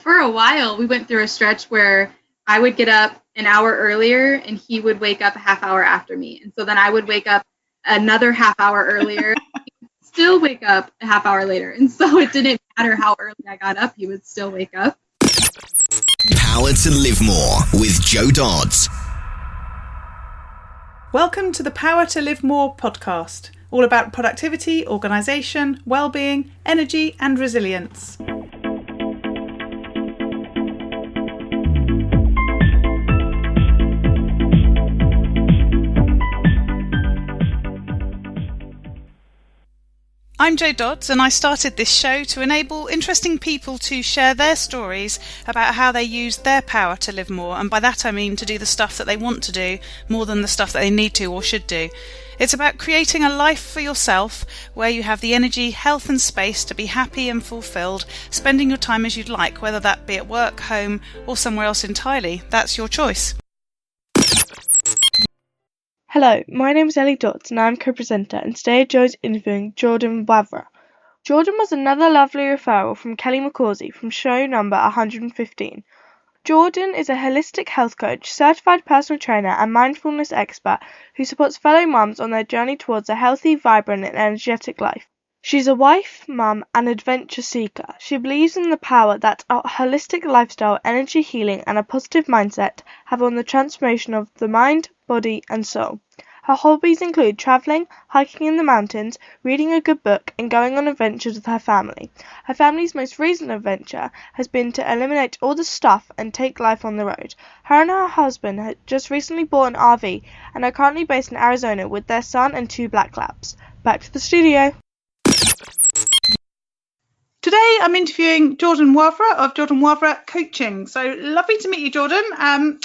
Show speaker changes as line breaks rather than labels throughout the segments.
for a while, we went through a stretch where I would get up an hour earlier and he would wake up a half hour after me. And so then I would wake up another half hour earlier, still wake up a half hour later. And so it didn't matter how early I got up, he would still wake up.
Power to Live More with Joe Dodds.
Welcome to the Power to Live More podcast, all about productivity, organisation, well-being, energy and resilience. I'm Jo Dodds, and I started this show to enable interesting people to share their stories about how they use their power to live more, and by that I mean to do the stuff that they want to do more than the stuff that they need to or should do. It's about creating a life for yourself where you have the energy, health and space to be happy and fulfilled, spending your time as you'd like, whether that be at work, home or somewhere else entirely. That's your choice.
Hello, my name is Ellie Dodds and I'm co-presenter, and today Joe's interviewing Jordan Wavra. Jordan was another lovely referral from Kelly McCausey from show number 115. Jordan is a holistic health coach, certified personal trainer and mindfulness expert who supports fellow mums on their journey towards a healthy, vibrant and energetic life. She's a wife, mum and adventure seeker. She believes in the power that a holistic lifestyle, energy healing and a positive mindset have on the transformation of the mind, body and soul. Her hobbies include travelling, hiking in the mountains, reading a good book and going on adventures with her family. Her family's most recent adventure has been to eliminate all the stuff and take life on the road. Her and her husband had just recently bought an RV and are currently based in Arizona with their son and 2 black labs. Back to the studio.
Today I'm interviewing Jordan Wavra of Jordan Wavra Coaching. So lovely to meet you, Jordan.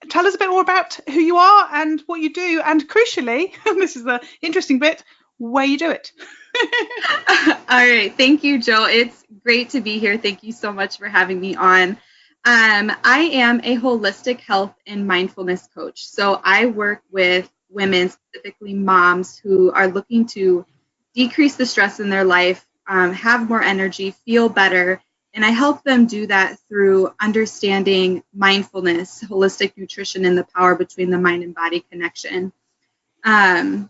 Tell us a bit more about who you are and what you do, and crucially, this is the interesting bit, where you do it.
All right. Thank you, Joe. It's great to be here. Thank you so much for having me on. I am a holistic health and mindfulness coach. So I work with women, specifically moms, who are looking to decrease the stress in their life, have more energy, feel better. And I help them do that through understanding mindfulness, holistic nutrition, and the power between the mind and body connection. And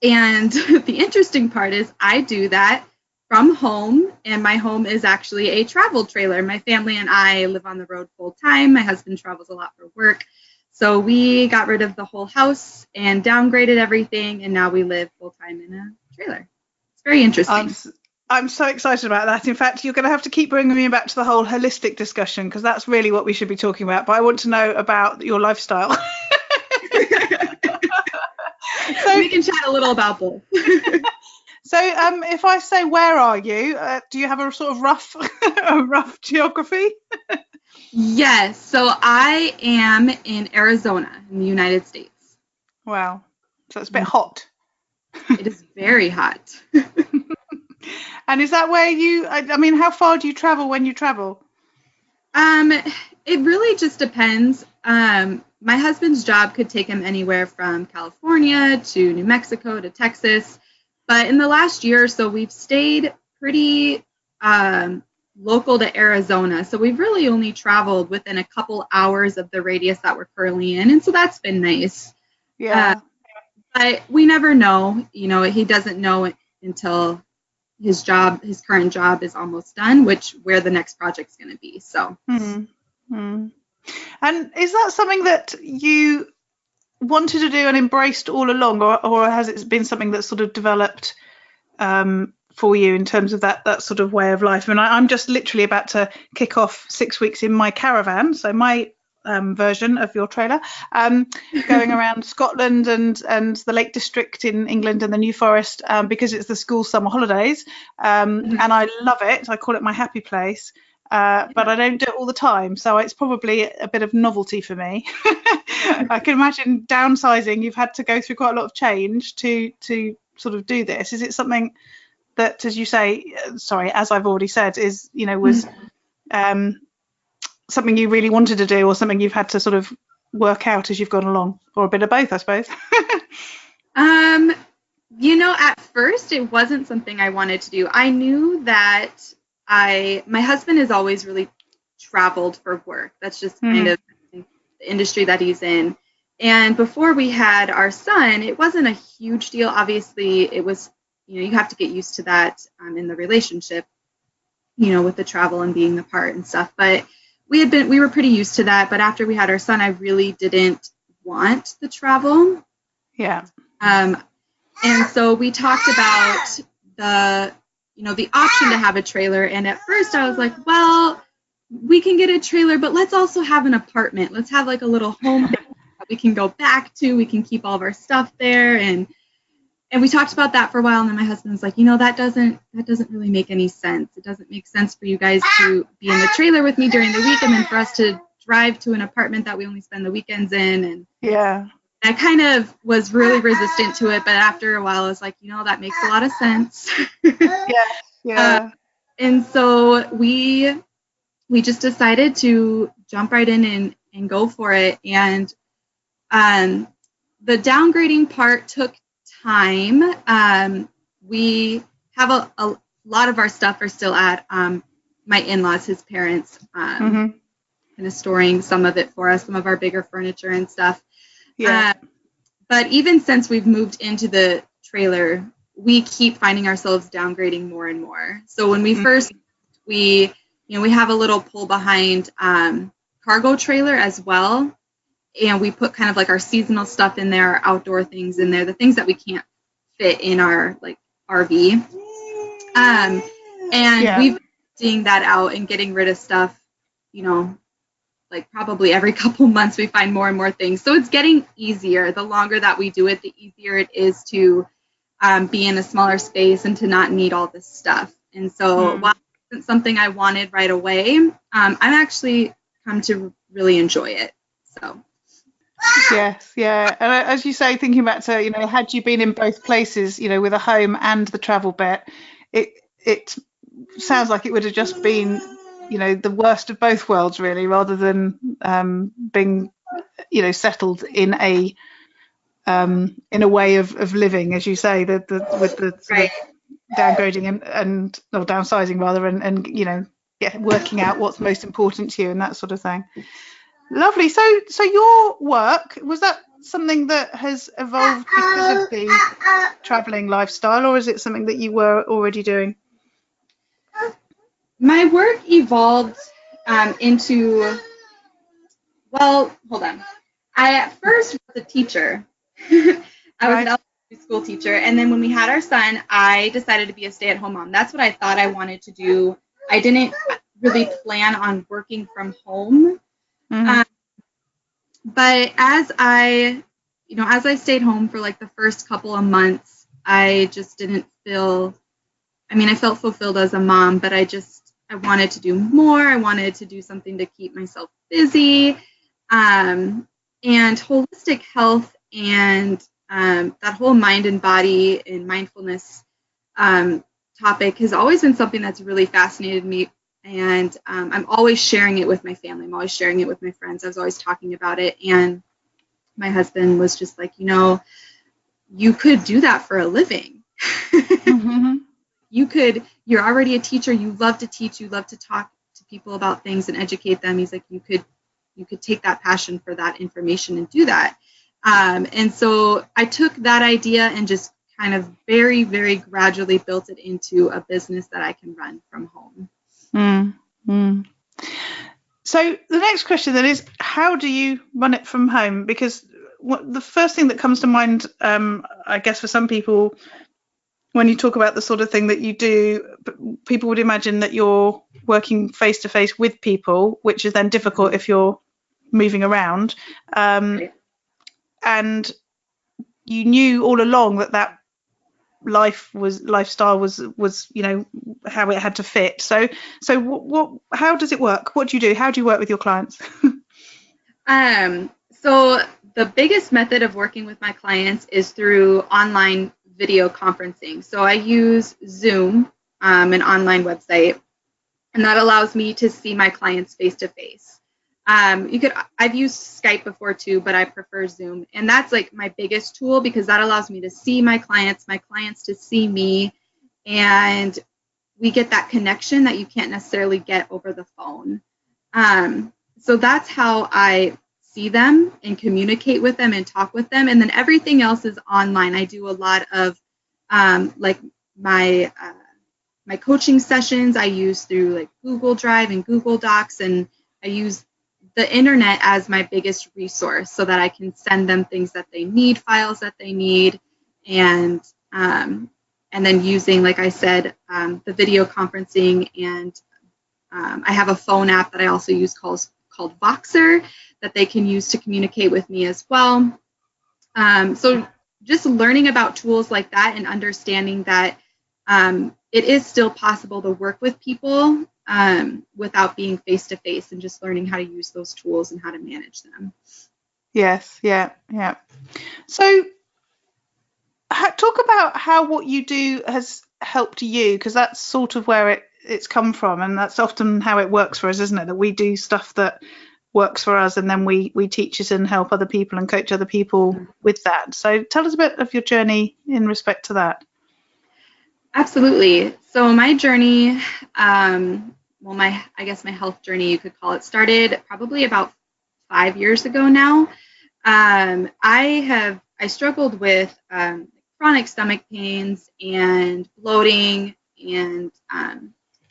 the interesting part is I do that from home, and my home is actually a travel trailer. My family and I live on the road full time. My husband travels a lot for work. So we got rid of the whole house and downgraded everything, and now we live full time in a trailer. It's very interesting.
I'm so excited about that. In fact, you're going to have to keep bringing me back to the whole holistic discussion, because that's really what we should be talking about. But I want to know about your lifestyle.
So we can chat a little about both.
So if I say, where are you? Do you have a sort of rough geography?
Yes. So I am in Arizona in the United States.
Wow. So it's a bit hot.
It is very hot.
And is that where I mean, how far do you travel when you travel?
It really just depends. My husband's job could take him anywhere from California to New Mexico to Texas. But in the last year or so, we've stayed pretty local to Arizona. So we've really only traveled within a couple hours of the radius that we're currently in. And so that's been nice.
Yeah.
But we never know. You know, he doesn't know until his current job is almost done, where the next project's going to be. So.
Mm-hmm. And is that something that you wanted to do and embraced all along, or has it been something that's sort of developed for you in terms of that sort of way of life? I mean, I'm just literally about to kick off 6 weeks in my caravan, so my version of your trailer, going around Scotland and the Lake District in England and the New Forest, because it's the school summer holidays, and I love it. I call it my happy place, but I don't do it all the time, so it's probably a bit of novelty for me. I can imagine downsizing. You've had to go through quite a lot of change to sort of do this. Is it something that, as you say, as I've already said, was something you really wanted to do, or something you've had to sort of work out as you've gone along, or a bit of both, I suppose?
At first it wasn't something I wanted to do. I knew that my husband is always really traveled for work. That's just kind of the industry that he's in. And before we had our son, it wasn't a huge deal. Obviously, it was, you have to get used to that in the relationship, with the travel and being apart and stuff. But we were pretty used to that. But after we had our son, I really didn't want the travel.
Yeah.
And so we talked about the option to have a trailer. And at first I was like, well, we can get a trailer, but let's also have an apartment. Let's have like a little home that we can go back to. We can keep all of our stuff there. And we talked about that for a while. And then my husband was like, that doesn't really make any sense. It doesn't make sense for you guys to be in the trailer with me during the week and then for us to drive to an apartment that we only spend the weekends in. And
yeah,
I kind of was really resistant to it. But after a while, I was like, that makes a lot of sense.
Yeah.
And so we just decided to jump right in and go for it. And the downgrading part took time. We have a lot of our stuff are still at my in-laws, his parents, kind of storing some of it for us, some of our bigger furniture and stuff.
Yeah.
But even since we've moved into the trailer, we keep finding ourselves downgrading more and more. So when we first, we have a little pull behind cargo trailer as well. And we put kind of like our seasonal stuff in there, our outdoor things in there, the things that we can't fit in our like RV. We've been seeing that out and getting rid of stuff, like probably every couple months we find more and more things. So it's getting easier. The longer that we do it, the easier it is to be in a smaller space and to not need all this stuff. And so while it wasn't something I wanted right away, I've actually come to really enjoy it. So.
Yes, yeah. And as you say, thinking back to, had you been in both places, with a home and the travel bit, it sounds like it would have just been, the worst of both worlds, really, rather than being, settled in a way of living, as you say, with the sort of downgrading and or downsizing rather, and working out what's most important to you and that sort of thing. Lovely. So your work, was that something that has evolved because of the traveling lifestyle, or is it something that you were already doing?
My work evolved into, well, hold on. I at first was a teacher. I was an elementary school teacher. And then when we had our son, I decided to be a stay-at-home mom. That's what I thought I wanted to do. I didn't really plan on working from home. But as I stayed home for like the first couple of months, I just didn't feel, I felt fulfilled as a mom, but I wanted to do more. I wanted to do something to keep myself busy. And holistic health and that whole mind and body and mindfulness topic has always been something that's really fascinated me. And I'm always sharing it with my family. I'm always sharing it with my friends. I was always talking about it. And my husband was just like, you could do that for a living. You're already a teacher. You love to teach. You love to talk to people about things and educate them. He's like, you could take that passion for that information and do that. And so I took that idea and just kind of very, very gradually built it into a business that I can run from home.
So the next question then is, how do you run it from home? Because the first thing that comes to mind, I guess for some people, when you talk about the sort of thing that you do, people would imagine that you're working face to face with people, which is then difficult if you're moving around. And you knew all along that lifestyle was how it had to fit. So how does it work? What do you do? How do you work with your clients?
So the biggest method of working with my clients is through online video conferencing. So I use Zoom, an online website, and that allows me to see my clients face to face. I've used Skype before too, but I prefer Zoom. And that's like my biggest tool because that allows me to see my clients to see me, and we get that connection that you can't necessarily get over the phone. So that's how I see them and communicate with them and talk with them. And then everything else is online. I do a lot of like my coaching sessions I use through like Google Drive and Google Docs, and I use the internet as my biggest resource so that I can send them things that they need, files that they need, and then using, like I said, the video conferencing, and I have a phone app that I also use called Voxer that they can use to communicate with me as well. So just learning about tools like that and understanding that it is still possible to work with people without being face-to-face, and just learning how to use those tools and how to manage them.
Yes, yeah. So talk about how what you do has helped you, because that's sort of where it's come from, and that's often how it works for us, isn't it? That we do stuff that works for us, and then we teach it and help other people and coach other people with that. So tell us a bit of your journey in respect to that.
Absolutely. So my journey, my health journey, you could call it, started probably about 5 years ago now. I struggled with chronic stomach pains and bloating and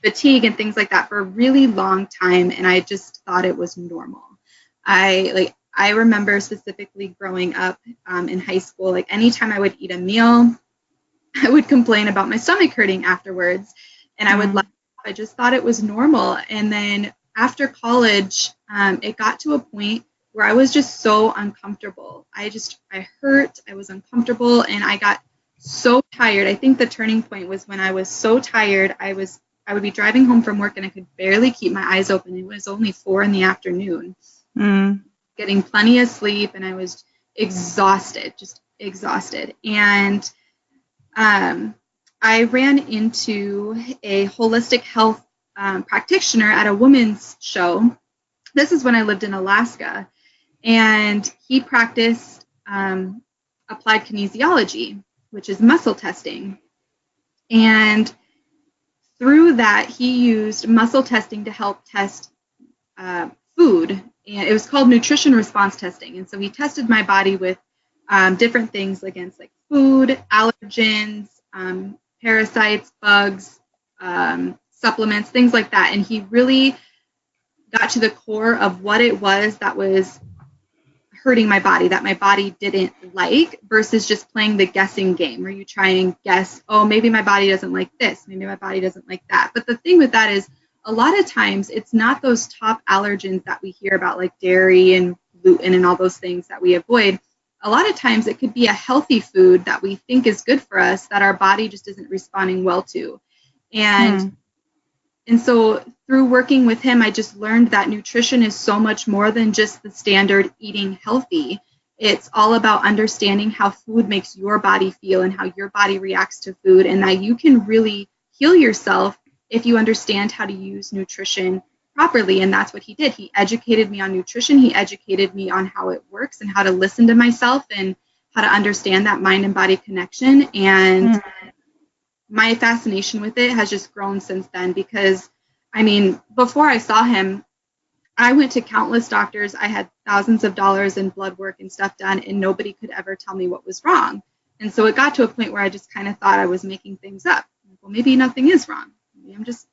fatigue and things like that for a really long time, and I just thought it was normal. I remember specifically growing up in high school, like anytime I would eat a meal, I would complain about my stomach hurting afterwards, and I would laugh. I just thought it was normal. And then after college, it got to a point where I was just so uncomfortable. I hurt, I was uncomfortable, and I got so tired. I think the turning point was when I was so tired, I would be driving home from work and I could barely keep my eyes open. It was only 4 p.m, getting plenty of sleep, and I was exhausted. And I ran into a holistic health practitioner at a women's show. This is when I lived in Alaska, and he practiced applied kinesiology, which is muscle testing. And through that, he used muscle testing to help test food, and it was called nutrition response testing. And so he tested my body with different things against like food, allergens, parasites, bugs, supplements, things like that. And he really got to the core of what it was that was hurting my body, that my body didn't like, versus just playing the guessing game where you try and guess, oh, maybe my body doesn't like this, maybe my body doesn't like that. But the thing with that is, a lot of times it's not those top allergens that we hear about, like dairy and gluten and all those things that we avoid. A lot of times it could be a healthy food that we think is good for us that our body just isn't responding well to. And so through working with him, I just learned that nutrition is so much more than just the standard eating healthy. It's all about understanding how food makes your body feel and how your body reacts to food, and that you can really heal yourself if you understand how to use nutrition properly. And that's what he did. He educated me on nutrition. He educated me on how it works and how to listen to myself and how to understand that mind and body connection. And my fascination with it has just grown since then, because I mean, before I saw him, I went to countless doctors. I had thousands of dollars in blood work and stuff done, and nobody could ever tell me what was wrong. And so it got to a point where I just kind of thought I was making things up. Well, maybe nothing is wrong. Maybe I'm just,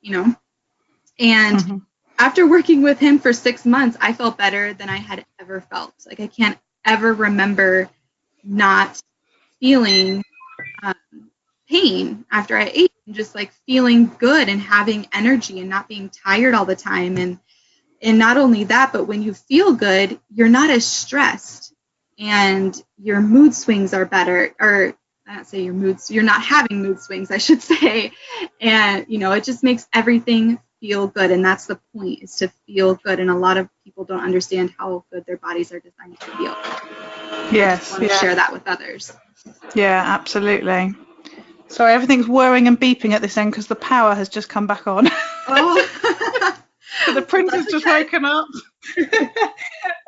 And after working with him for 6 months, I felt better than I had ever felt. Like, I can't ever remember not feeling pain after I ate, and just like feeling good and having energy and not being tired all the time. And not only that, but when you feel good, you're not as stressed, and your mood swings are better, or I don't say you're not having mood swings, I should say. And, it just makes everything feel good. And that's the point, is to feel good. And a lot of people don't understand how good their bodies are designed to feel.
Yes.
I want to share that with others.
Yeah, absolutely. Sorry, everything's whirring and beeping at this end because the power has just come back on.
Oh.
So the printer's just woken up.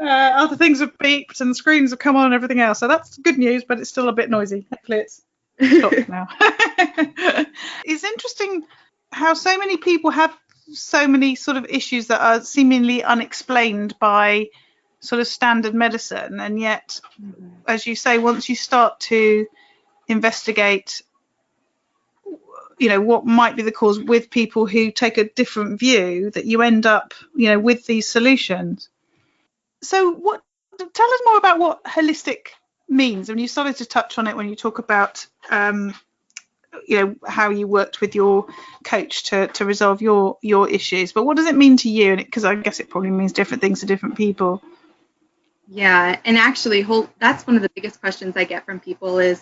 Other things have beeped and screens have come on and everything else. So that's good news, but it's still a bit noisy. Hopefully it's stopped now. It's interesting how so many people have so many sort of issues that are seemingly unexplained by sort of standard medicine, and yet, as you say, once you start to investigate, what might be the cause with people who take a different view, that you end up, with these solutions. So tell us more about what holistic means. And you started to touch on it when you talk about how you worked with your coach to resolve your issues, but what does it mean to you? And because I guess it probably means different things to different people.
Yeah, and actually that's one of the biggest questions I get from people is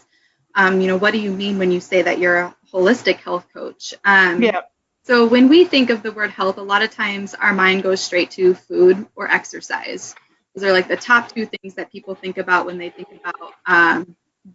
what do you mean when you say that you're a holistic health coach? So when we think of the word health, a lot of times our mind goes straight to food or exercise. Those are like the top two things that people think about when they think about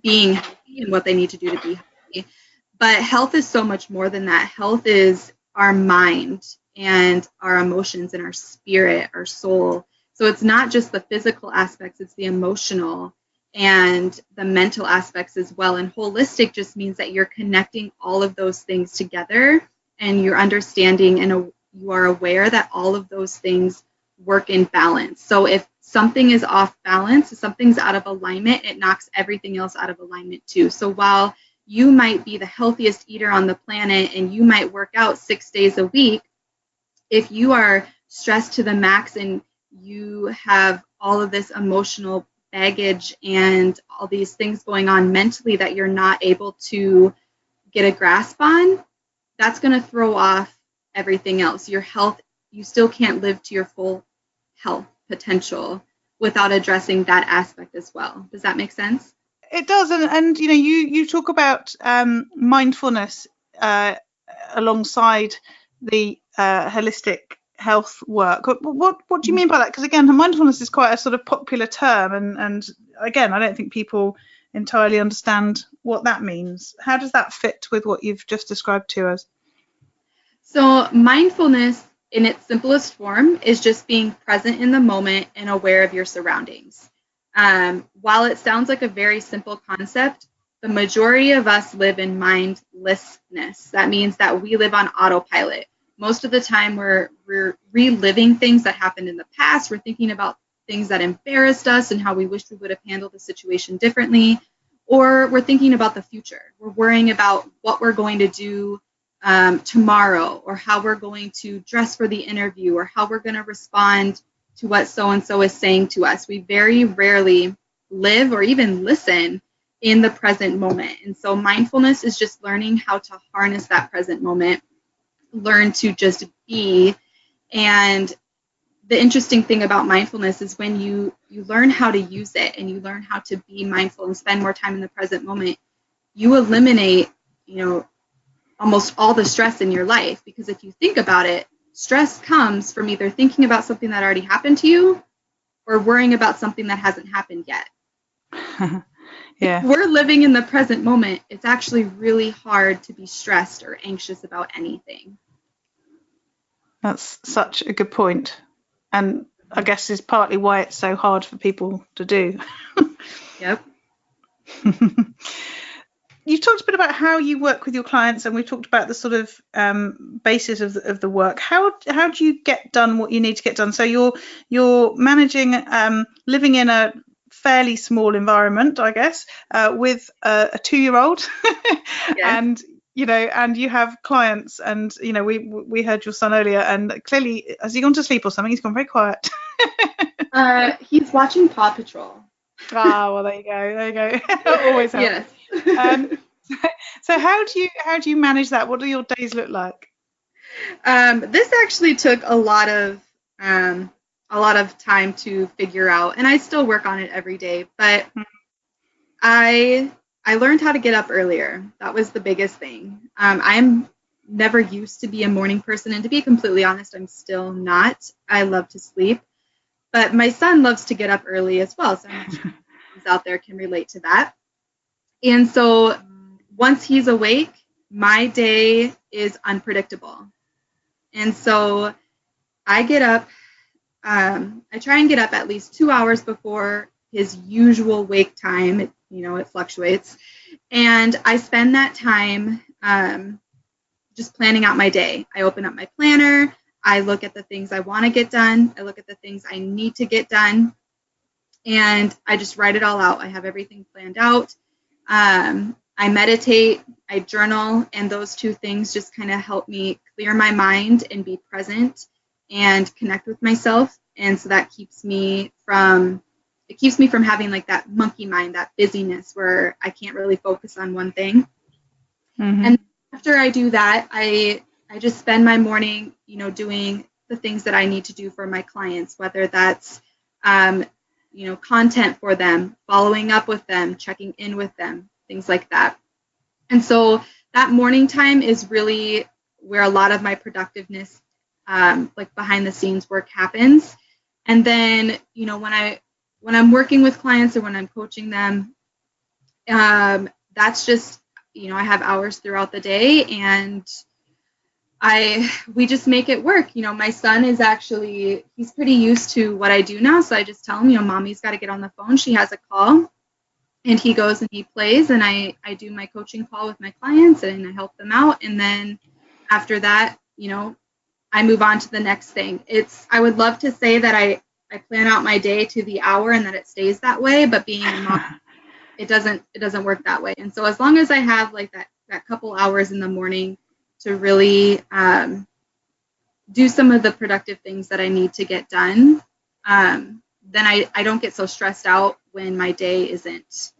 being healthy and what they need to do to be healthy. But health is so much more than that. Health is our mind and our emotions and our spirit, our soul. So it's not just the physical aspects, it's the emotional and the mental aspects as well. And holistic just means that you're connecting all of those things together, and you're understanding and you are aware that all of those things work in balance. So if something is off balance, if something's out of alignment, it knocks everything else out of alignment too. So while you might be the healthiest eater on the planet and you might work out 6 days a week, if you are stressed to the max and you have all of this emotional baggage and all these things going on mentally that you're not able to get a grasp on, that's going to throw off everything else. Your health, you still can't live to your full health potential without addressing that aspect as well. Does that make sense?
It does. And you talk about mindfulness alongside the holistic health work. What do you mean by that? Because again, mindfulness is quite a sort of popular term, and again, I don't think people entirely understand what that means. How does that fit with what you've just described to us?
So mindfulness in its simplest form is just being present in the moment and aware of your surroundings. While it sounds like a very simple concept, the majority of us live in mindlessness. That means that we live on autopilot. Most of the time we're reliving things that happened in the past. We're thinking about things that embarrassed us and how we wish we would have handled the situation differently. Or we're thinking about the future. We're worrying about what we're going to do tomorrow, or how we're going to dress for the interview, or how we're going to respond to what so-and-so is saying to us. We very rarely live or even listen in the present moment. And so mindfulness is just learning how to harness that present moment, learn to just be. And the interesting thing about mindfulness is when you learn how to use it and you learn how to be mindful and spend more time in the present moment, you eliminate, almost all the stress in your life. Because if you think about it, stress comes from either thinking about something that already happened to you or worrying about something that hasn't happened yet.
Yeah.
If we're living in the present moment, it's actually really hard to be stressed or anxious about anything.
That's such a good point. And I guess is partly why it's so hard for people to do.
Yep.
You've talked a bit about how you work with your clients, and we've talked about the sort of basis of the work. How do you get done what you need to get done? So you're managing, living in a fairly small environment, I guess, with a 2-year-old, yes. and you have clients, and we heard your son earlier, and clearly, has he gone to sleep or something? He's gone very quiet.
He's watching Paw Patrol.
Ah, well, there you go. Always helps. Yes. So how do you manage that? What do your days look like?
This actually took a lot of time to figure out, and I still work on it every day. But I learned how to get up earlier. That was the biggest thing. I'm never used to be a morning person, and to be completely honest, I'm still not. I love to sleep, but my son loves to get up early as well. So I'm sure those out there can relate to that. And so once he's awake, my day is unpredictable. And so I get up, I try and get up at least 2 hours before his usual wake time. It fluctuates. And I spend that time just planning out my day. I open up my planner. I look at the things I want to get done. I look at the things I need to get done. And I just write it all out. I have everything planned out. I meditate, I journal, and those two things just kind of help me clear my mind and be present and connect with myself. And so that keeps me from having like that monkey mind, that busyness where I can't really focus on one thing. Mm-hmm. And after I do that, I just spend my morning, doing the things that I need to do for my clients, whether that's, content for them, following up with them, checking in with them, things like that. And so that morning time is really where a lot of my productiveness, like behind the scenes work happens. And then, when I'm working with clients or when I'm coaching them, that's just, I have hours throughout the day, and we just make it work. My son is he's pretty used to what I do now. So I just tell him, mommy's got to get on the phone. She has a call, and he goes and he plays, and I do my coaching call with my clients and I help them out. And then after that, I move on to the next thing. I would love to say that I plan out my day to the hour and that it stays that way, but being a mom, it doesn't work that way. And so as long as I have like that couple hours in the morning to really do some of the productive things that I need to get done, then I don't get so stressed out when my day isn't,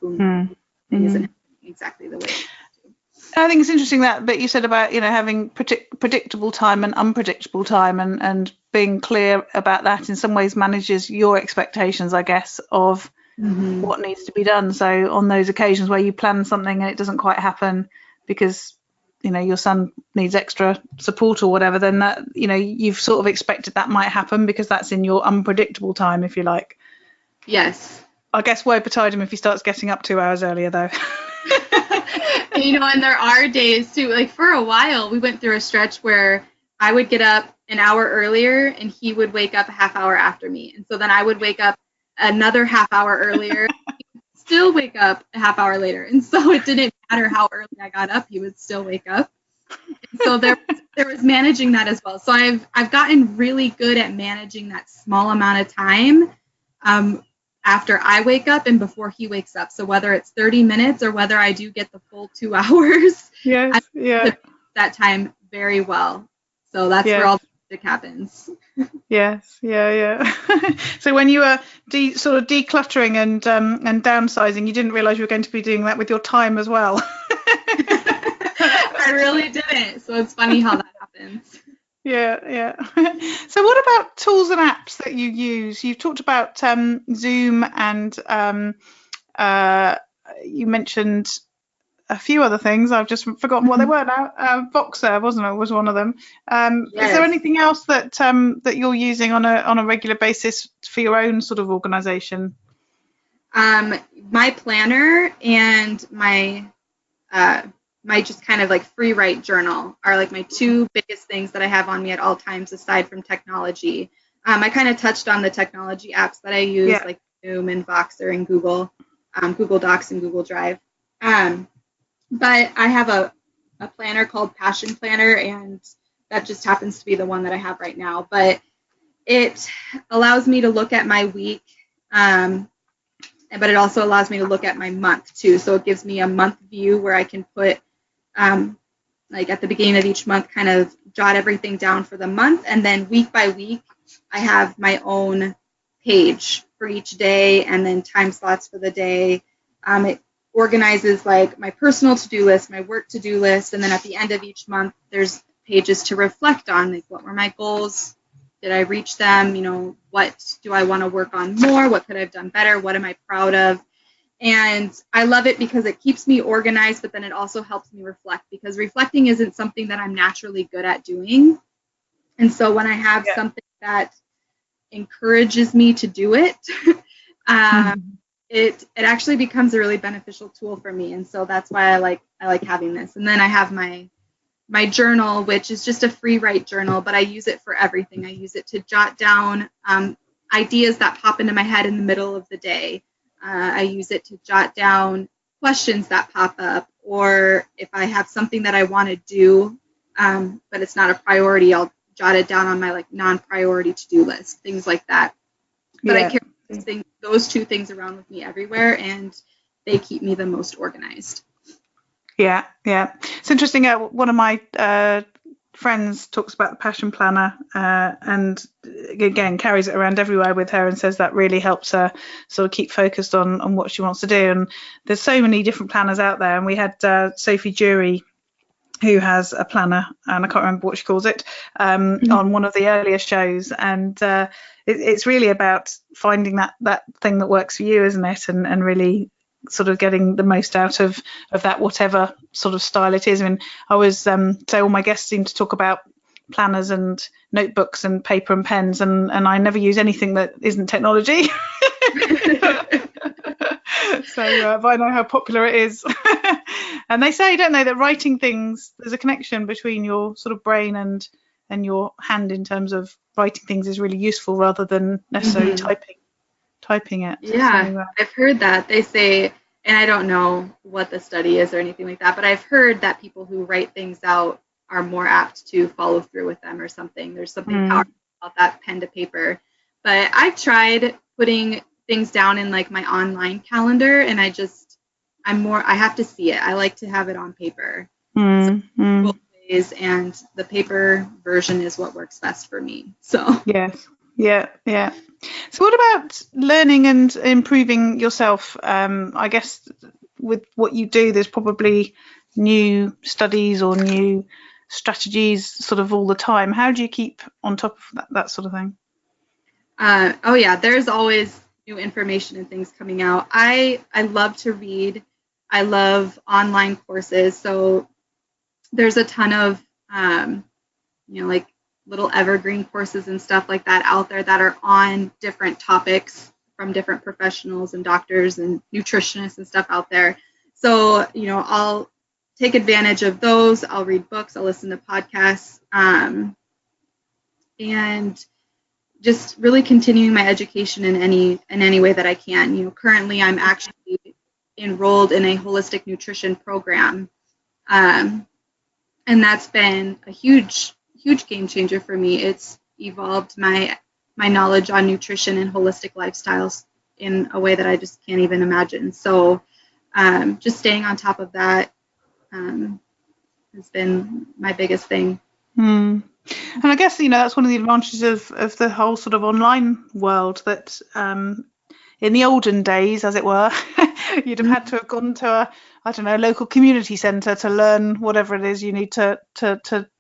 boom, isn't exactly the way.
I think it's interesting that bit you said about, having predictable time and unpredictable time, and being clear about that in some ways manages your expectations, I guess, of what needs to be done. So on those occasions where you plan something and it doesn't quite happen because your son needs extra support or whatever, then that, you've sort of expected that might happen because that's in your unpredictable time, if you like.
Yes.
I guess woe betide him if he starts getting up 2 hours earlier, though.
And there are days too, like for a while we went through a stretch where I would get up an hour earlier and he would wake up a half hour after me. And so then I would wake up another half hour earlier, still wake up a half hour later. And so it didn't matter how early I got up, he would still wake up. And so there was managing that as well. So I've gotten really good at managing that small amount of time after I wake up and before he wakes up. So whether it's 30 minutes or whether I do get the full 2 hours,
yes,
that time very well. So that's where all the magic happens.
Yes, yeah. So when you were sort of decluttering and downsizing, you didn't realise you were going to be doing that with your time as well.
I really didn't. So it's funny how that happens.
Yeah. So what about tools and apps that you use? You've talked about Zoom and you mentioned a few other things. I've just forgotten what they were now. Voxer, was one of them. Yes. Is there anything else that you're using on a regular basis for your own sort of organisation?
My planner and my just kind of like free write journal are like my two biggest things that I have on me at all times aside from technology. I kind of touched on the technology apps that I use, like Zoom and Voxer and Google Docs and Google Drive. But I have a planner called Passion Planner, and that just happens to be the one that I have right now. But it allows me to look at my week, but it also allows me to look at my month too. So it gives me a month view where I can put, like at the beginning of each month, kind of jot everything down for the month. And then week by week, I have my own page for each day and then time slots for the day. It organizes like my personal to-do list, my work to-do list. And then at the end of each month, there's pages to reflect on, like what were my goals? Did I reach them? What do I want to work on more? What could I have done better? What am I proud of? And I love it because it keeps me organized, but then it also helps me reflect, because reflecting isn't something that I'm naturally good at doing. And so when I have something that encourages me to do it, it actually becomes a really beneficial tool for me. And so that's why I like having this. And then I have my journal, which is just a free write journal, but I use it for everything. I use it to jot down ideas that pop into my head in the middle of the day. I use it to jot down questions that pop up, or if I have something that I want to do, but it's not a priority, I'll jotted down on my like non-priority to-do list, things like that. But I carry those two things around with me everywhere, and they keep me the most organized.
Yeah. It's interesting. One of my friends talks about the passion planner, and again carries it around everywhere with her, and says that really helps her sort of keep focused on what she wants to do. And there's so many different planners out there. And we had Sophie Jury, who has a planner, and I can't remember what she calls it, on one of the earlier shows. And it's really about finding that thing that works for you, isn't it? And really sort of getting the most out of that, whatever sort of style it is. I mean, I always say all my guests seem to talk about planners and notebooks and paper and pens, and I never use anything that isn't technology. So but I know how popular it is. And they say, don't they, that writing things, there's a connection between your sort of brain and your hand in terms of writing things is really useful rather than necessarily typing it.
Yeah,
so,
I've heard that. They say, and I don't know what the study is or anything like that, but I've heard that people who write things out are more apt to follow through with them or something. There's something powerful about that pen to paper. But I've tried putting things down in like my online calendar, and I have to see it. I like to have it on paper. Both ways, and the paper version is what works best for me. So
yes. Yeah. So what about learning and improving yourself? I guess with what you do, there's probably new studies or new strategies sort of all the time. How do you keep on top of that sort of thing?
There's always new information and things coming out. I love to read. I love online courses. So there's a ton of, like little evergreen courses and stuff like that out there that are on different topics from different professionals and doctors and nutritionists and stuff out there. So, I'll take advantage of those. I'll read books. I'll listen to podcasts, and just really continuing my education in any way that I can. Currently I'm actually enrolled in a holistic nutrition program, and that's been a huge game changer for me. It's evolved my knowledge on nutrition and holistic lifestyles in a way that I just can't even imagine. So just staying on top of that has been my biggest thing.
And I guess, that's one of the advantages of the whole sort of online world, that in the olden days, as it were, you'd have had to have gone to a local community centre to learn whatever it is you need to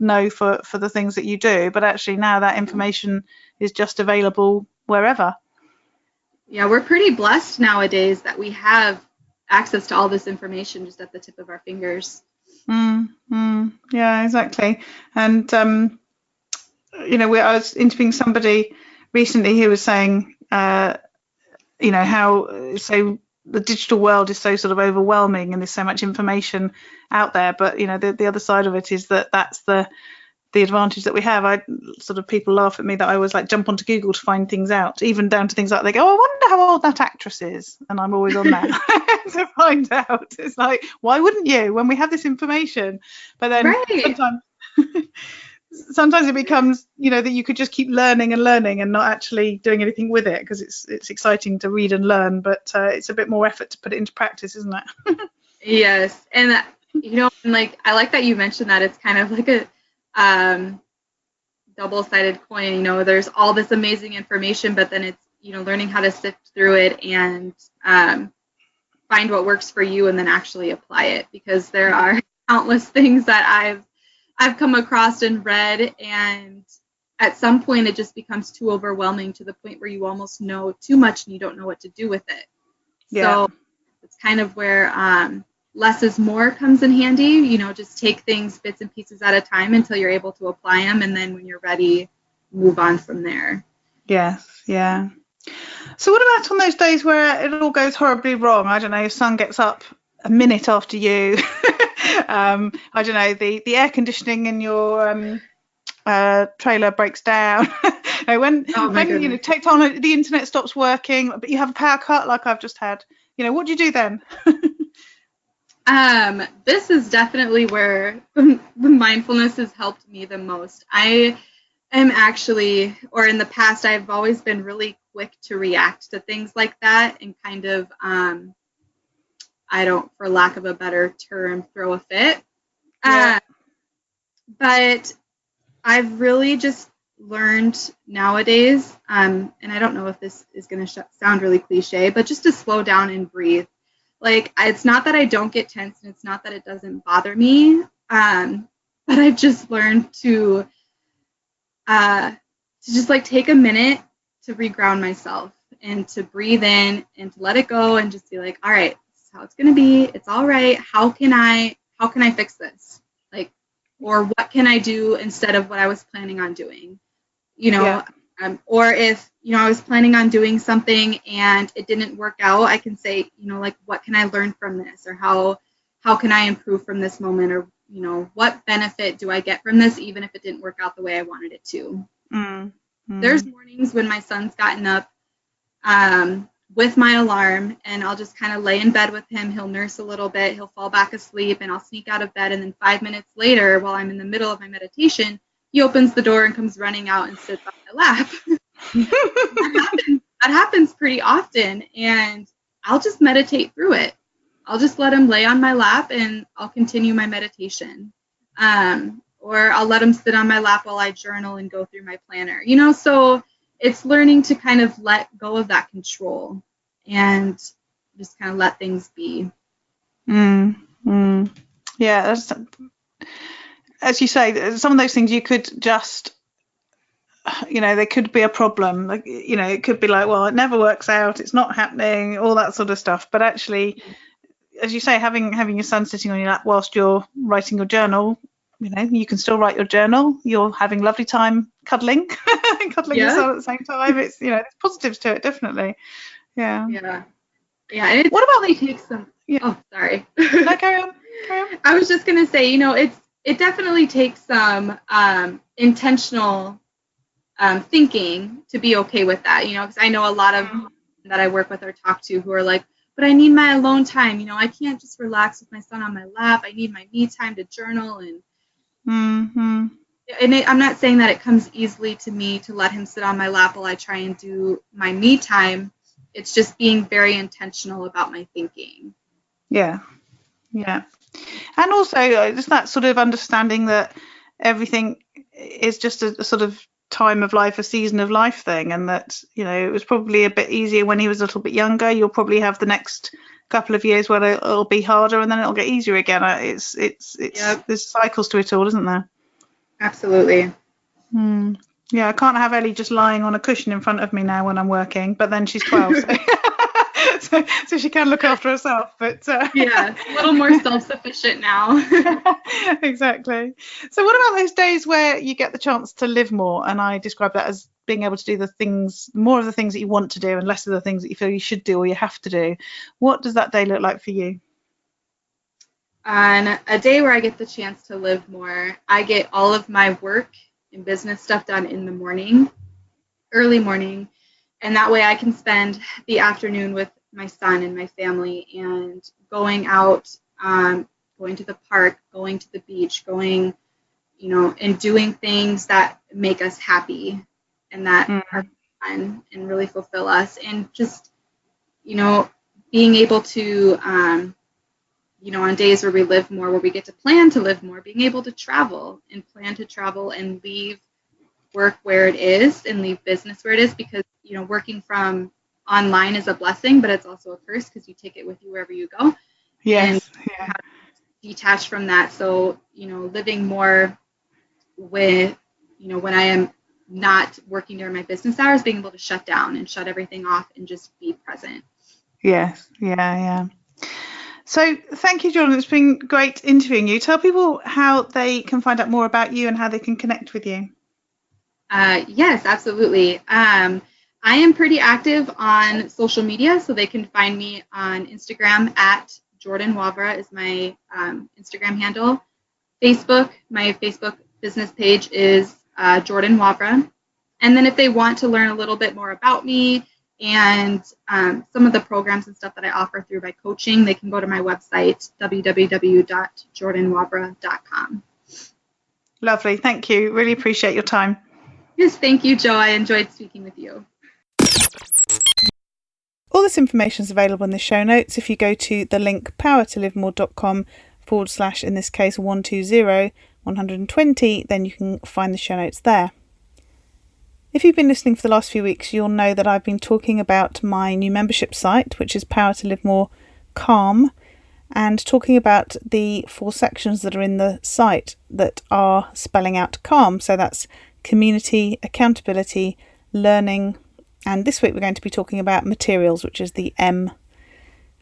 know for the things that you do. But actually now that information is just available wherever.
Yeah, we're pretty blessed nowadays that we have access to all this information just at the tip of our fingers.
Yeah, exactly. And I was interviewing somebody recently who was saying how so the digital world is so sort of overwhelming and there's so much information out there, but the other side of it is that's the advantage that we have. People laugh at me that I always like jump onto Google to find things out, even down to things like they go, I wonder how old that actress is, and I'm always on there to find out. It's like, why wouldn't you when we have this information? But then sometimes it becomes that you could just keep learning and not actually doing anything with it, because it's exciting to read and learn, but it's a bit more effort to put it into practice, isn't it?
Yes. And I like that you mentioned that it's kind of like a double-sided coin. There's all this amazing information, but then it's learning how to sift through it and find what works for you and then actually apply it, because there are countless things that I've come across and read, and at some point it just becomes too overwhelming to the point where you almost know too much and you don't know what to do with it. So it's kind of where less is more comes in handy. Just take things bits and pieces at a time until you're able to apply them, and then when you're ready, move on from there.
Yes, yeah. So what about on those days where it all goes horribly wrong? I don't know, your son gets up a minute after you. I don't know, the air conditioning in your trailer breaks down. when the internet stops working, but you have a power cut like I've just had. What do you do then?
This is definitely where the mindfulness has helped me the most. I am actually, or in the past, I've always been really quick to react to things like that and kind of, I don't, for lack of a better term, throw a fit.
Yeah.
But I've really just learned nowadays, and I don't know if this is going to sound really cliche, but just to slow down and breathe. Like, it's not that I don't get tense, and it's not that it doesn't bother me, but I've just learned to just like take a minute to reground myself and to breathe in and to let it go and just be like, all right, this is how it's going to be. It's all right. How can I fix this? Like, or what can I do instead of what I was planning on doing? Or if, I was planning on doing something and it didn't work out, I can say, like, what can I learn from this? Or how can I improve from this moment? Or, what benefit do I get from this, even if it didn't work out the way I wanted it to? There's mornings when my son's gotten up with my alarm, and I'll just kind of lay in bed with him. He'll nurse a little bit. He'll fall back asleep, and I'll sneak out of bed. And then 5 minutes later, while I'm in the middle of my meditation, he opens the door and comes running out and sits on my lap. That happens pretty often, and I'll just meditate through it. I'll just let him lay on my lap, and I'll continue my meditation. Or I'll let him sit on my lap while I journal and go through my planner. So it's learning to kind of let go of that control and just kind of let things be.
Yeah, that's, as you say, some of those things you could just, they could be a problem. Like, it could be like, well, it never works out, it's not happening, all that sort of stuff. But actually, as you say, having your son sitting on your lap whilst you're writing your journal, you can still write your journal. You're having lovely time cuddling your son at the same time. It's, there's positives to it, definitely. Yeah.
And what about they take some? Yeah. Oh, sorry.
No, carry on.
I was just gonna say, it definitely takes some intentional thinking to be okay with that. Because I know a lot of that I work with or talk to who are like, but I need my alone time. I can't just relax with my son on my lap. I need my me time to journal and. And I'm not saying that it comes easily to me to let him sit on my lap while I try and do my me time. It's just being very intentional about my thinking.
Yeah. And also just that sort of understanding that everything is just a sort of time of life, a season of life thing, and that, it was probably a bit easier when he was a little bit younger. You'll probably have the next couple of years where it'll be harder, and then it'll get easier again. It's there's cycles to it all, isn't there?
Absolutely.
Yeah, I can't have Ellie just lying on a cushion in front of me now when I'm working, but then she's 12, so she can look after herself. But
yeah, a little more self-sufficient now.
Exactly. So what about those days where you get the chance to live more? And I describe that as being able to do more of the things that you want to do and less of the things that you feel you should do or you have to do. What does that day look like for you?
On a day where I get the chance to live more, I get all of my work and business stuff done in the morning, early morning, and that way I can spend the afternoon with my son and my family and going out, going to the park, going to the beach, going, and doing things that make us happy and that are fun and really fulfill us. And just, being able to, on days where we live more, where we get to plan to live more, being able to travel and leave work where it is and leave business where it is, because, working from online is a blessing, but it's also a curse because you take it with you wherever you go.
Yes.
And you have to detach from that. So, living more with, when I am not working during my business hours, being able to shut down and shut everything off and just be present.
Yes. Yeah. So thank you, Jordan. It's been great interviewing you. Tell people how they can find out more about you and how they can connect with you.
Yes, absolutely. I am pretty active on social media, so they can find me on Instagram at Jordan Wavra is my Instagram handle. Facebook, my Facebook business page is Jordan Wavra. And then if they want to learn a little bit more about me and some of the programs and stuff that I offer through my coaching, they can go to my website, www.jordanwavra.com.
Lovely. Thank you. Really appreciate your time.
Yes, thank you, Joe. I enjoyed speaking with you.
All this information is available in the show notes. If you go to the link powertolivemore.com / in this case 120, then you can find the show notes there. If you've been listening for the last few weeks, you'll know that I've been talking about my new membership site, which is Power to Live More Calm, and talking about the 4 sections that are in the site that are spelling out calm. So that's community, accountability, learning, and this week we're going to be talking about materials, which is the M.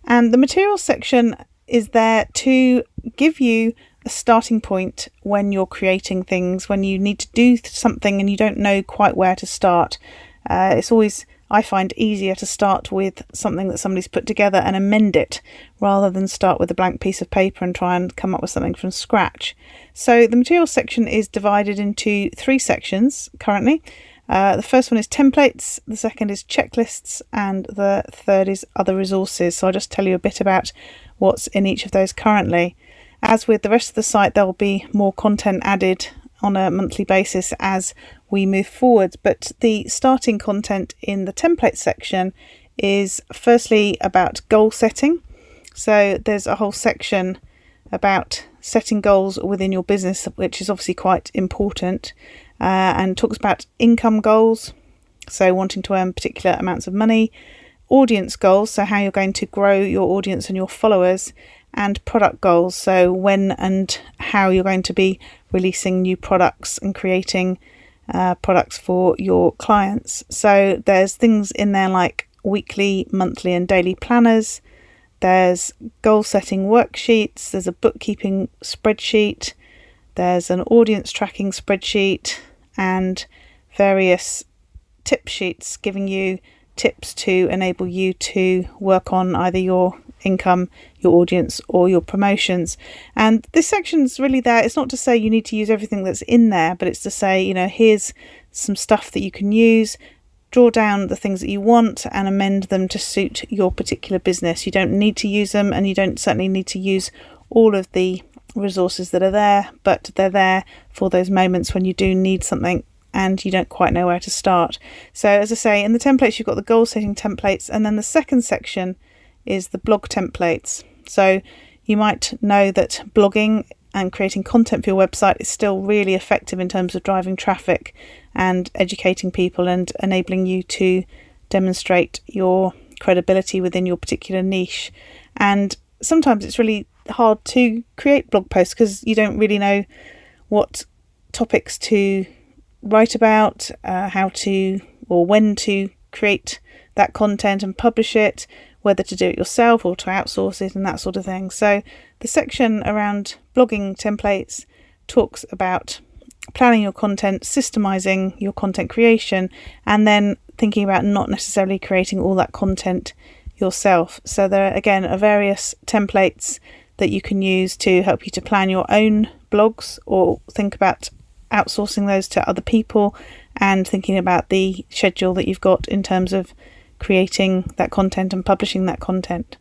And the materials section is there to give you a starting point when you're creating things, when you need to do something and you don't know quite where to start. It's always, I find, easier to start with something that somebody's put together and amend it rather than start with a blank piece of paper and try and come up with something from scratch. So the materials section is divided into 3 sections currently. The first one is templates, the second is checklists, and the third is other resources. So I'll just tell you a bit about what's in each of those currently. As with the rest of the site, there will be more content added on a monthly basis as we move forward. But the starting content in the template section is firstly about goal setting. So there's a whole section about setting goals within your business, which is obviously quite important, and talks about income goals, so wanting to earn particular amounts of money, audience goals, so how you're going to grow your audience and your followers, and product goals, so when and how you're going to be releasing new products and creating products for your clients. So there's things in there like weekly, monthly and daily planners. There's goal setting worksheets, there's a bookkeeping spreadsheet, there's an audience tracking spreadsheet, and various tip sheets giving you tips to enable you to work on either your income, your audience or your promotions. And this section's really there. It's not to say you need to use everything that's in there, but it's to say, here's some stuff that you can use. Draw down the things that you want and amend them to suit your particular business. You don't need to use them, and you don't certainly need to use all of the resources that are there, but they're there for those moments when you do need something and you don't quite know where to start. So as I say, in the templates you've got the goal setting templates, and then the second section is the blog templates. So you might know that blogging and creating content for your website is still really effective in terms of driving traffic and educating people and enabling you to demonstrate your credibility within your particular niche. And sometimes it's really hard to create blog posts because you don't really know what topics to write about, how to or when to create that content and publish it, whether to do it yourself or to outsource it and that sort of thing. So the section around blogging templates talks about planning your content, systemizing your content creation, and then thinking about not necessarily creating all that content yourself. So there again are various templates that you can use to help you to plan your own blogs or think about outsourcing those to other people and thinking about the schedule that you've got in terms of creating that content and publishing that content.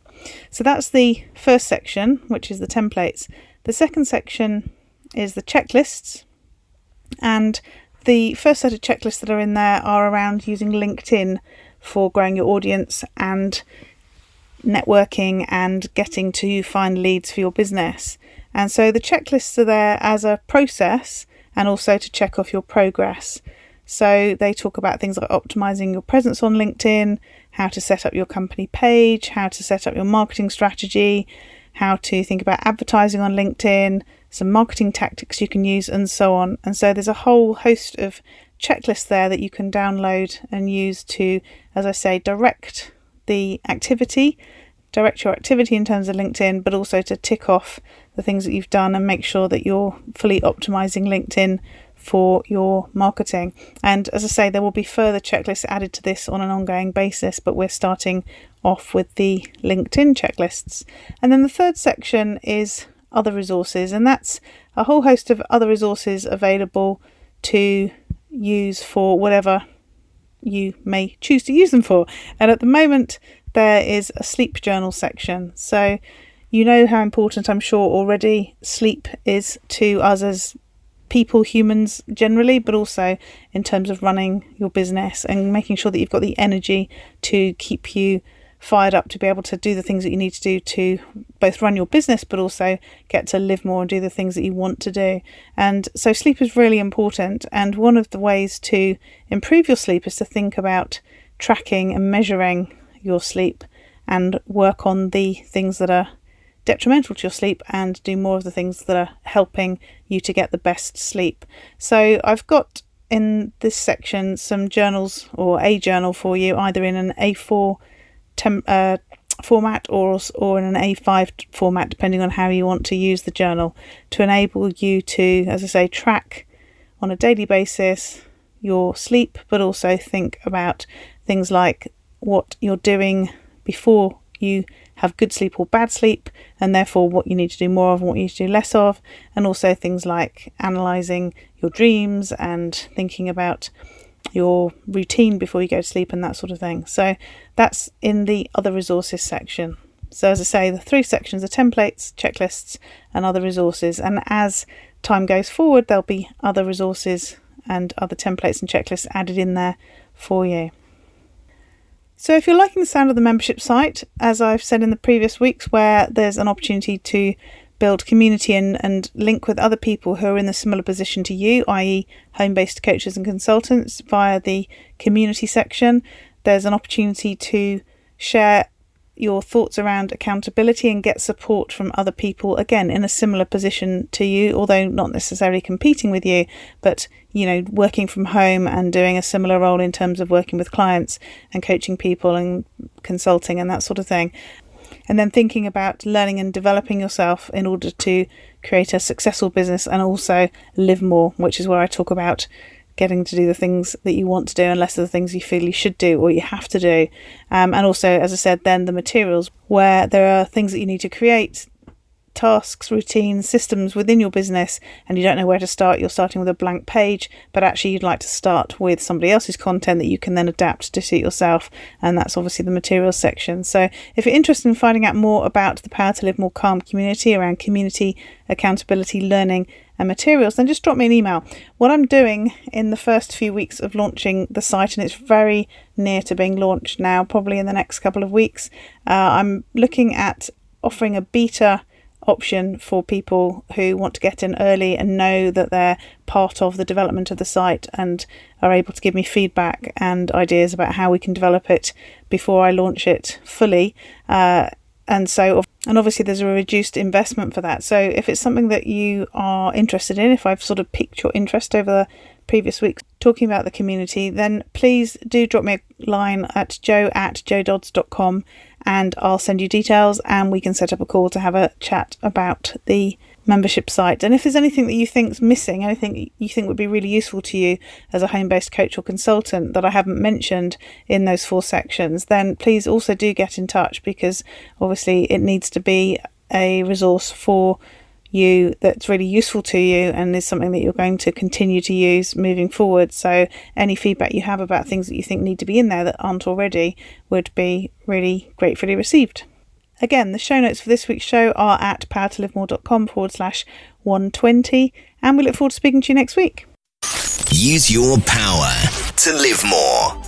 So that's the first section, which is the templates. The second section is the checklists, and the first set of checklists that are in there are around using LinkedIn for growing your audience and networking and getting to find leads for your business. And so the checklists are there as a process and also to check off your progress. So they talk about things like optimizing your presence on LinkedIn, how to set up your company page, how to set up your marketing strategy, how to think about advertising on LinkedIn, some marketing tactics you can use, and so on. And so there's a whole host of checklists there that you can download and use to, as I say, direct your activity in terms of LinkedIn, but also to tick off the things that you've done and make sure that you're fully optimizing LinkedIn for your marketing. And as I say, there will be further checklists added to this on an ongoing basis, but we're starting off with the LinkedIn checklists. And then the third section is other resources, and that's a whole host of other resources available to use for whatever you may choose to use them for. And at the moment there is a sleep journal section. So you know how important, I'm sure already, sleep is to us as people, humans generally, but also in terms of running your business and making sure that you've got the energy to keep you fired up to be able to do the things that you need to do to both run your business but also get to live more and do the things that you want to do. And so sleep is really important, and one of the ways to improve your sleep is to think about tracking and measuring your sleep and work on the things that are detrimental to your sleep and do more of the things that are helping you to get the best sleep. So I've got in this section some journals, or a journal for you, either in an A4 format or in an A5 format, depending on how you want to use the journal, to enable you to, as I say, track on a daily basis your sleep, but also think about things like what you're doing before you have good sleep or bad sleep, and therefore what you need to do more of and what you need to do less of, and also things like analysing your dreams and thinking about your routine before you go to sleep and that sort of thing. So that's in the other resources section. So as I say, the 3 sections are templates, checklists and other resources, and as time goes forward there'll be other resources and other templates and checklists added in there for you. So if you're liking the sound of the membership site, as I've said in the previous weeks, where there's an opportunity to build community and link with other people who are in a similar position to you, i.e. home-based coaches and consultants, via the community section, there's an opportunity to share your thoughts around accountability and get support from other people, again in a similar position to you, although not necessarily competing with you, but working from home and doing a similar role in terms of working with clients and coaching people and consulting and that sort of thing. And then thinking about learning and developing yourself in order to create a successful business and also live more, which is where I talk about getting to do the things that you want to do and less of the things you feel you should do or you have to do. And also, as I said, then the materials, where there are things that you need to create, tasks, routines, systems within your business, and you don't know where to start. You're starting with a blank page, but actually you'd like to start with somebody else's content that you can then adapt to suit yourself, and that's obviously the materials section. So if you're interested in finding out more about the Power to Live More Calm community around community, accountability, learning and materials, then just drop me an email. What I'm doing in the first few weeks of launching the site, and it's very near to being launched now, probably in the next couple of weeks, I'm looking at offering a beta option for people who want to get in early and know that they're part of the development of the site and are able to give me feedback and ideas about how we can develop it before I launch it fully. And obviously there's a reduced investment for that. So if it's something that you are interested in, if I've sort of piqued your interest over the previous weeks talking about the community, then please do drop me a line at joe@joedodds.com and I'll send you details and we can set up a call to have a chat about the membership site. And if there's anything that you think's missing, anything you think would be really useful to you as a home-based coach or consultant that I haven't mentioned in those 4 sections, then please also do get in touch, because obviously it needs to be a resource for you that's really useful to you and is something that you're going to continue to use moving forward. So any feedback you have about things that you think need to be in there that aren't already would be really gratefully received. Again, the show notes for this week's show are at powertolivemore.com/120, and we look forward to speaking to you next week.
Use your power to live more.